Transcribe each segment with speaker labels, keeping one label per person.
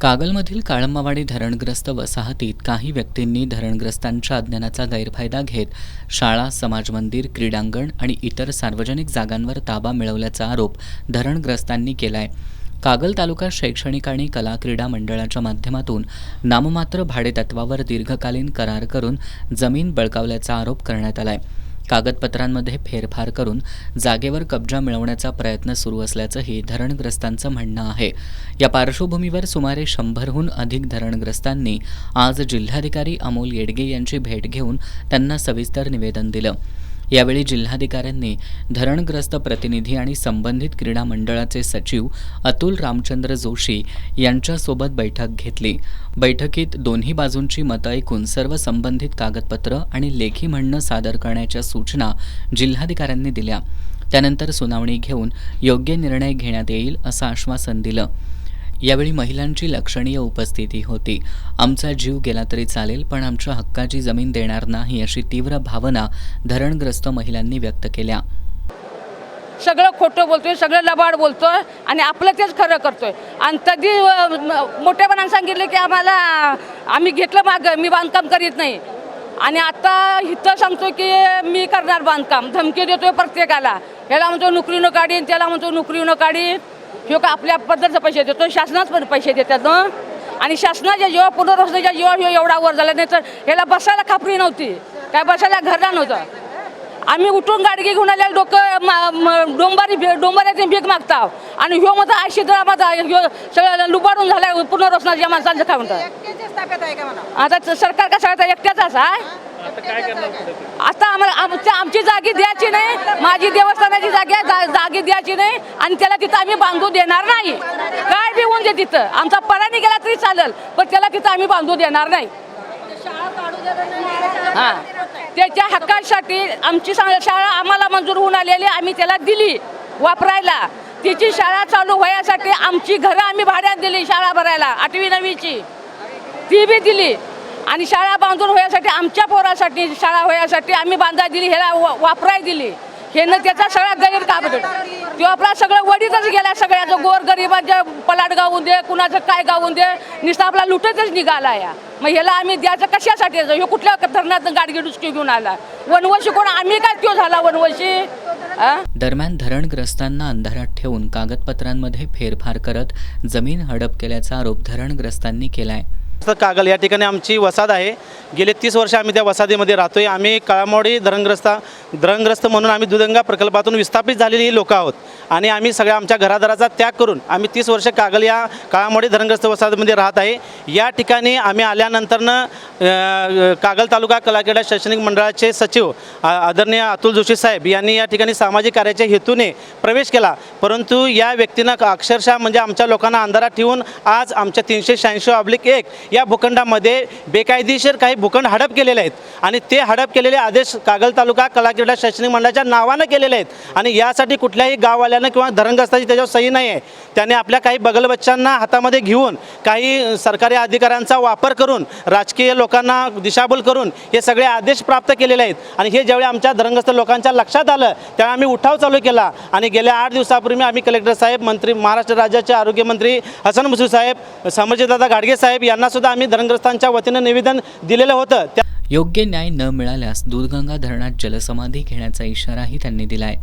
Speaker 1: कागलमधील काळंबावाडी धरणग्रस्त वसाहतीत काही व्यक्तींनी धरणग्रस्तांच्या अज्ञानाचा गैरफायदा घेत शाळा, समाज मंदिर, क्रीडांगण आणि इतर सार्वजनिक जागांवर ताबा मिळवल्याचा आरोप धरणग्रस्तांनी केलाय। कागल तालुका शैक्षणिक आणि कला क्रीडा मंडळाच्या माध्यमातून नाममात्र भाडेतत्वावर दीर्घकालीन करार करून जमीन बळकावल्याचा आरोप करण्यात आलाय। कागदपत्रांमध्ये फेरफार करून जागेवर कब्जा मिळवण्याचा प्रयत्न सुरू असल्याचंही धरणग्रस्तांचं म्हणणं आहे। या पार्श्वभूमीवर सुमारे 100हून अधिक धरणग्रस्तांनी आज जिल्हाधिकारी अमोल येडगे यांची भेट घेऊन त्यांना सविस्तर निवेदन दिलं। यावेळी जिल्हाधिकाऱ्यांनी धरणग्रस्त प्रतिनिधी आणि संबंधित क्रीडा मंडळाचे सचिव अतुल रामचंद्र जोशी यांच्यासोबत बैठक घेतली। बैठकीत दोन्ही बाजूंची मतं ऐकून सर्व संबंधित कागदपत्र आणि लेखी म्हणणं सादर करण्याच्या सूचना जिल्हाधिकाऱ्यांनी दिल्या। त्यानंतर सुनावणी घेऊन योग्य निर्णय घेण्यात येईल असं आश्वासन दिलं। यावेळी महिलांची लक्षणीय उपस्थिती होती। आमचा जीव गेला तरी चालेल, पण आमच्या हक्काची जमीन देणार नाही अशी तीव्र भावना धरणग्रस्त महिलांनी व्यक्त केल्या।
Speaker 2: सगळं खोटं बोलतोय, सगळं लबाड बोलतोय आणि आपलं तेच खरं करतोय। आणि कधी मोठेपणाने सांगितलं की आम्ही घेतलं मागं, मी बांधकाम करीत नाही, आणि आता इथं सांगतो की मी करणार बांधकाम, धमकी देतोय प्रत्येकाला। ह्याला म्हणतो नोकरी न काढीन, त्याला म्हणतो नोकरी न काढीन। ह्यो का आपल्या पद्धतीचे पैसे देतो, शासनाच पण पैसे देतात ना। आणि शासनाच्या जेव्हा पुनर्वसनाच्या जेव्हा ह्यो एवढा वर झाला, नाही तर ह्याला बसायला खापरी नव्हती, काय बसायला घरला नव्हतं। आम्ही उठून गाडगी घेऊन आलेलं डोकं डोंबाऱ्यातून भीक मागताव, आणि ह्यो म्हणतो आयशी तर आम्हाला ह्यो सगळं लुबाडून झाला पुनर्वसनाच्या माणसांचं काय म्हणतात। आता सरकार का सगळ्याचा एकट्याचाच आहे। आता आमची जागी द्यायची नाही, माझी देवस्थानाची जागी द्यायची नाही, आणि त्याला तिथं आम्ही बांधू देणार नाही। काय बी होऊन दे तिथं, आमचा पराने गेला तरी चालेल, पण त्याला तिथं आम्ही बांधू देणार नाही। हां, त्याच्या हक्कासाठी आमची शाळा आम्हाला मंजूर होऊन आलेली, आम्ही त्याला दिली वापरायला। तिची शाळा चालू व्हायसाठी आमची घरं आम्ही भाड्यात दिली, शाळा भरायला 8वी 9वीची ती बी दिली, आणि शाळा बांधून व्हायसाठी आमच्या पोरासाठी शाळा व्हायसाठी आम्ही बांधा दिली, ह्याला वापराय दिली। हे न त्याचा सगळा गैर काम होतो, तो आपला सगळं वडीतच गेला। सगळ्याचं गोर गरिबांच्या पलाट गावून दे, कुणाचं काय गावून दे, नुसतं आपला लुटतच निघाला या। मग ह्याला आम्ही द्यायचं कशासाठी? ह्यो कुठल्या धरणात गाडगी डुचकी घेऊन आला? वनवशी कोण? आम्ही काय त्यो झाला वनवशी?
Speaker 1: दरम्यान धरणग्रस्तांना अंधारात ठेवून कागदपत्रांमध्ये फेरफार करत जमीन हडप केल्याचा आरोप धरणग्रस्तांनी केलाय।
Speaker 3: कागल या ठिकाणी आमची वसाहत आहे। गेले 30 वर्ष आम्ही त्या वसाहतीमध्ये राहतोय। आम्ही काळंबावाडी धरणग्रस्त म्हणून आम्ही दुधगंगा प्रकल्पातून विस्थापित झालेली लोक आहोत, आणि आम्ही सगळ्या आमच्या घरादाराचा त्याग करून आम्ही 30 वर्ष कागल या काळंबावाडी धरणग्रस्त वसाहतीमध्ये राहत आहे। या ठिकाणी आम्ही आल्यानंतरनं कागल तालुका कला क्रीडा शैक्षणिक मंडळाचे सचिव आदरणीय अतुल जोशी साहेब यांनी या ठिकाणी सामाजिक कार्याच्या हेतूने प्रवेश केला, परंतु या व्यक्तीनं अक्षरशः म्हणजे आमच्या लोकांना अंधारात ठेवून आज आमच्या 386/1 या भूखंडामध्ये बेकायदेशीर काही भूखंड हडप केलेले आहेत, आणि ते हडप केलेले आदेश कागल तालुका कला क्रीडा शैक्षणिक मंडळाच्या नावानं केलेले आहेत। आणि यासाठी कुठल्याही गाववाल्यानं किंवा धरणग्रस्ताची त्याच्यावर सही नाही आहे। त्याने आपल्या काही बगलबच्चांना हातामध्ये घेऊन काही सरकारी अधिकाऱ्यांचा वापर करून राजकीय लोकांना दिशाभूल करून हे सगळे आदेश प्राप्त केलेले आहेत। आणि हे ज्यावेळी आमच्या धरणग्रस्त लोकांच्या लक्षात आलं त्यावेळी आम्ही उठाव चालू केला, आणि गेल्या 8 दिवसापूर्वी आम्ही कलेक्टर साहेब, मंत्री, महाराष्ट्र राज्याचे आरोग्यमंत्री हसन मुश्रीफ साहेब, समरजितदादा गाडगे साहेब यांना सुद्धा आम्ही धरणग्रस्तांच्या वतीनं निवेदन दिलेलं होतं।
Speaker 1: योग्य न्याय न मिळाल्यास दूधगंगा धरणात जलसमाधी घेण्याचा इशाराही त्यांनी दिलाय।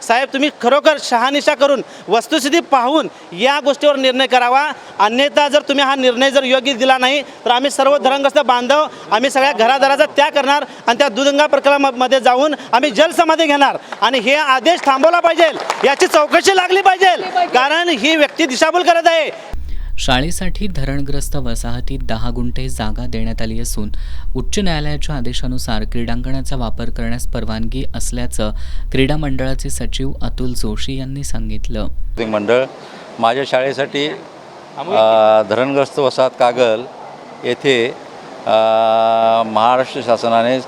Speaker 3: साहेब, तुम्ही खरोखर शहानिशा करून वस्तुस्थिती पाहून या गोष्टीवर निर्णय करावा, अन्यथा जर तुम्ही हा निर्णय जर योग्य दिला नाही तर आम्ही सर्व धरणग्रस्त बांधव आम्ही सगळ्या घरादाराचा त्याग करणार, आणि त्या दूधगंगा प्रकल्पामध्ये जाऊन आम्ही जलसमाधी घेणार। आणि हे आदेश थांबवला पाहिजे, याची चौकशी लागली पाहिजे, कारण ही व्यक्ती दिशाभूल करत आहे।
Speaker 1: शाळेसाठी धरणग्रस्त वसाहतीत 10 गुंठे जागा देण्यात आली असून उच्च न्यायालयाच्या आदेशानुसार क्रीडांगणाचा वापर करण्यास परवानगी असल्याचं क्रीडा मंडळाचे सचिव अतुल जोशी यांनी सांगितलं।
Speaker 4: मंडळ माझ्या शाळेसाठी धरणग्रस्त वसाहत कागल येथे महाराष्ट्र शासनाने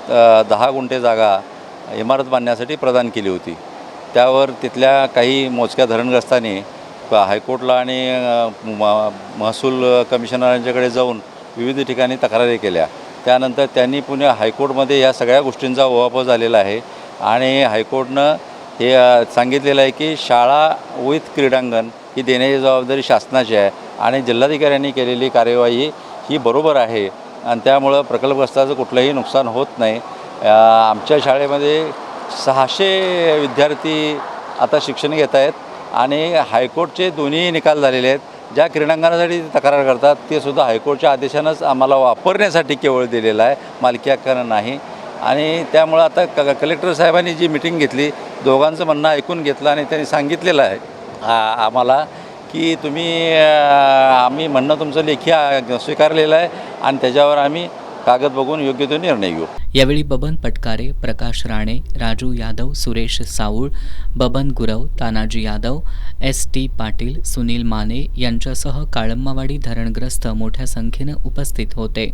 Speaker 4: 10 गुंठे जागा इमारत बांधण्यासाठी प्रदान केली होती। त्यावर तिथल्या काही मोजक्या धरणग्रस्तांनी हायकोर्टला आणि महसूल कमिशनरांच्याकडे जाऊन विविध ठिकाणी तक्रारी केल्या। त्यानंतर त्यांनी पुणे हायकोर्टमध्ये या सगळ्या गोष्टींचा उहापोह झालेला आहे, आणि हायकोर्टनं हे सांगितलेलं आहे की शाळा विथ क्रीडांगण ही देण्याची जबाबदारी शासनाची आहे आणि जिल्हाधिकाऱ्यांनी केलेली कार्यवाही ही बरोबर आहे आणि त्यामुळं प्रकल्पग्रस्ताचं कुठलंही नुकसान होत नाही. आमच्या शाळेमध्ये 600 विद्यार्थी आता शिक्षण घेत आहेत आणि हायकोर्टचे दोन्ही निकाल झालेले आहेत. ज्या क्रीडांगणासाठी ते तक्रार करतात ते सुद्धा हायकोर्टच्या आदेशानंच आम्हाला वापरण्यासाठी केवळ दिलेलं आहे, मालकी हक्कानं नाही. आणि त्यामुळं आता कलेक्टर साहेबांनी जी मिटिंग घेतली, दोघांचं म्हणणं ऐकून घेतलं आणि त्यांनी सांगितलेलं आहे आम्हाला की आम्ही म्हणणं तुमचं लेखी स्वीकारलेलं आहे आणि त्याच्यावर आम्ही कागद बघून योग्य तो निर्णय घेऊ.
Speaker 1: यावेळी बबन पटकारे, प्रकाश राणे, राजू यादव, सुरेश साऊळ, बबन गुरव, तानाजी यादव, S.T. पाटील, सुनील माने यांच्यासह काळंबावाडी धरणग्रस्त मोठ्या संख्येनं उपस्थित होते.